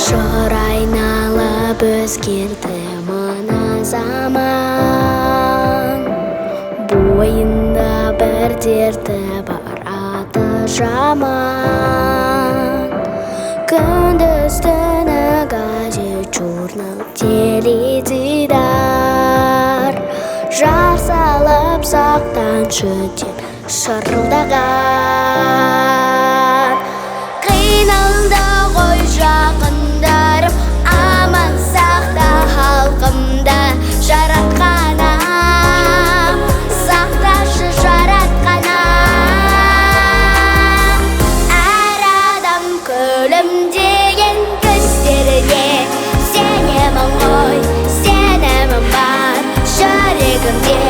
Шыр айналып өзгерді мына заман, бойында бір дерті бар, аты жаман. Күндіз-түні газет, журнал, теледидар, жар салып сақтаншы деп шырылдаған. Қиналды ғой жақындарым, аман сақта халқымда жаратқанам, сақташы жаратқанам. Әр адам күлімдеген көздеріне сенемін ғой, сенемін бар жүрегімде.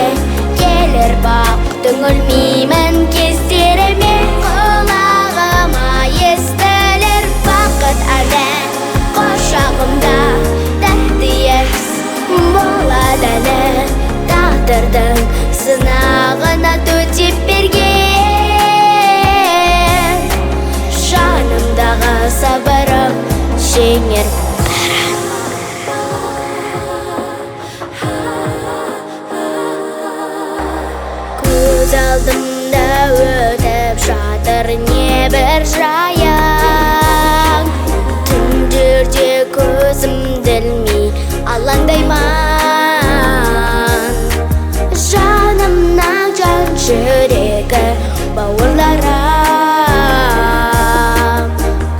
Келер бақтың өлмеймін кездеріме, құлағыма естілер бақыт әні. Құшағымда тәтті ес болады әлі, тағдырдың сынағына төтеп берген. Жанымдағы сабырым жеңер бәрін. Көз алдымда өтіп жатыр небір жаяң, түндерде көзімді ілмей алаңдаймын. Жанымнан жан жүрегі бауырларым,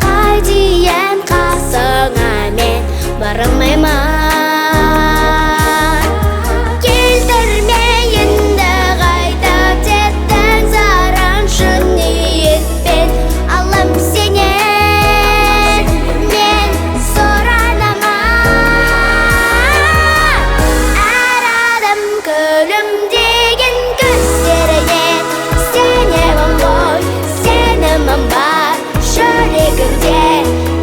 қайтейін қасыңа мен бармаймын.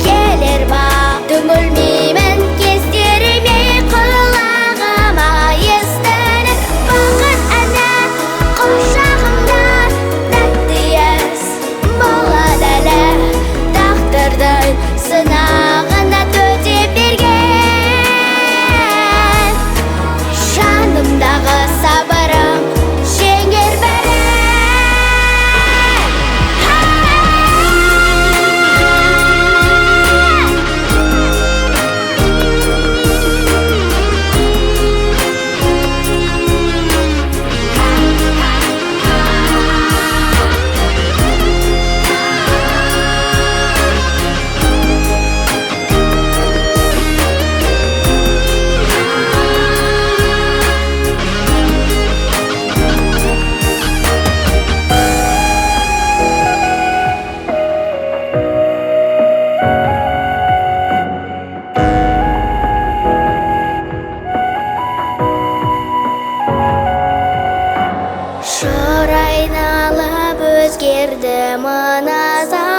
Келер бақтың өлмеймін кездеріме, құлағыма естілер бақыт әні. Құшағымда тәтті ес болады әлі, тағдырдың сынағына төтеп берген. Жанымдағы сабырым жеңер бәрін. Шыр айналып өзгерді мына заман.